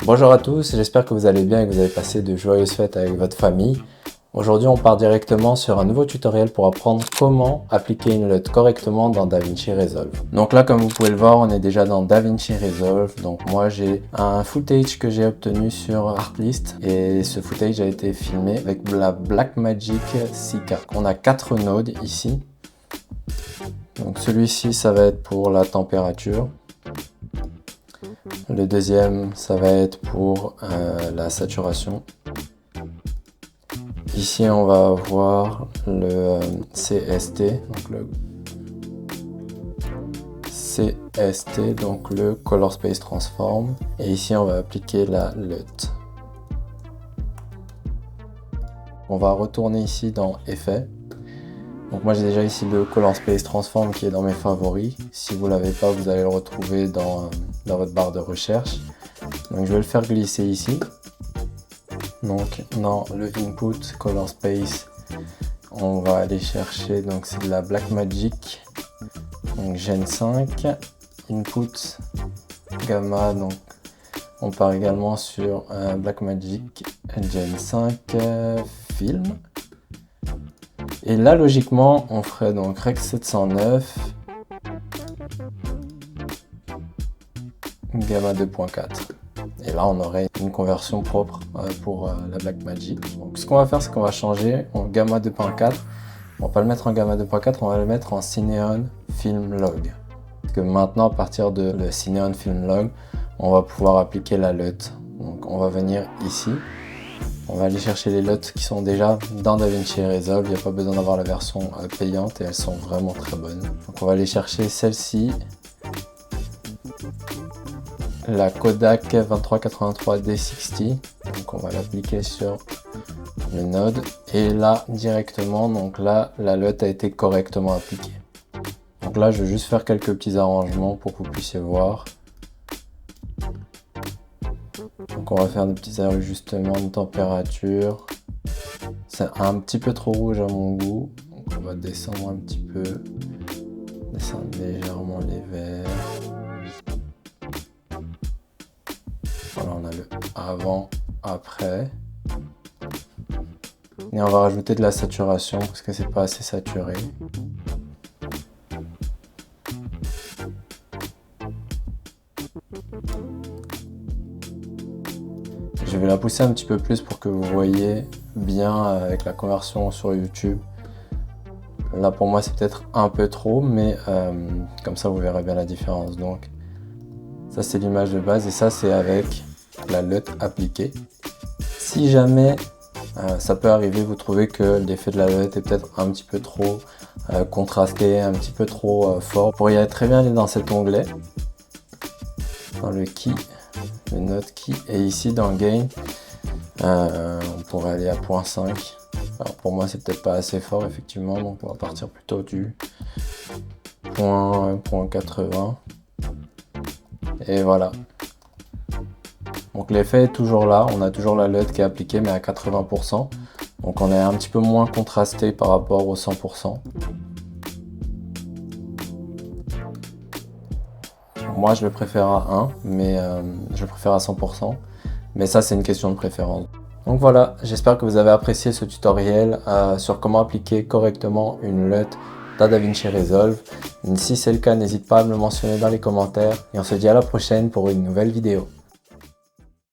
Bonjour à tous, j'espère que vous allez bien et que vous avez passé de joyeuses fêtes avec votre famille. Aujourd'hui, on part directement sur un nouveau tutoriel pour apprendre comment appliquer une LUT correctement dans DaVinci Resolve. Donc là, comme vous pouvez le voir, on est déjà dans DaVinci Resolve. Donc moi, j'ai un footage que j'ai obtenu sur Artlist et ce footage a été filmé avec la Blackmagic CK. On a 4 nodes ici. Donc celui-ci, ça va être pour la température. Le deuxième, ça va être pour la saturation. Ici, on va avoir le CST, donc le CST, donc le Color Space Transform. Et ici, on va appliquer la LUT. On va retourner ici dans Effets. Donc moi, j'ai déjà ici le Color Space Transform qui est dans mes favoris. Si vous ne l'avez pas, vous allez le retrouver dans votre barre de recherche. Donc je vais le faire glisser ici. Donc dans le Input Color Space, on va aller chercher, donc c'est de la Blackmagic, donc Gen 5. Input Gamma, donc on part également sur Blackmagic Gen 5 Film. Et là, logiquement, on ferait donc Rec 709 Gamma 2.4. Et là, on aurait une conversion propre pour la Blackmagic. Donc, ce qu'on va faire, c'est qu'on va changer en Gamma 2.4. On va pas le mettre en Gamma 2.4, on va le mettre en Cineon Film Log. Parce que maintenant, à partir de le Cineon Film Log, on va pouvoir appliquer la LUT. Donc, on va venir ici. On va aller chercher les LUT qui sont déjà dans DaVinci Resolve. Il n'y a pas besoin d'avoir la version payante et elles sont vraiment très bonnes. Donc, on va aller chercher celle-ci. La Kodak 2383 D60, donc on va l'appliquer sur le node et là directement, donc là la LUT a été correctement appliquée. Donc là je vais juste faire quelques petits arrangements pour que vous puissiez voir. Donc on va faire des petits ajustements de température. C'est un petit peu trop rouge à mon goût, donc on va descendre un petit peu, descendre légèrement les verts. Voilà, on a le avant, après. Et on va rajouter de la saturation parce que c'est pas assez saturé. Je vais la pousser un petit peu plus pour que vous voyez bien avec la conversion sur YouTube. Là pour moi c'est peut-être un peu trop, mais comme ça vous verrez bien la différence. Donc ça c'est l'image de base et ça c'est avec la LUT appliquée. Si jamais ça peut arriver, vous trouvez que l'effet de la LUT est peut-être un petit peu trop contrasté, un petit peu trop fort, vous pourriez très bien aller dans cet onglet, dans le Key, le Note Key, et ici dans Gain, on pourrait aller à 0.5. Alors pour moi c'est peut-être pas assez fort effectivement, donc on va partir plutôt du 0.80. Et voilà. Donc l'effet est toujours là, on a toujours la LUT qui est appliquée mais à 80%. Donc on est un petit peu moins contrasté par rapport au 100%. Moi je le préfère à 1, mais je le préfère à 100%. Mais ça c'est une question de préférence. Donc voilà, j'espère que vous avez apprécié ce tutoriel sur comment appliquer correctement une LUT dans DaVinci Resolve. Si c'est le cas, n'hésite pas à me le mentionner dans les commentaires. Et on se dit à la prochaine pour une nouvelle vidéo.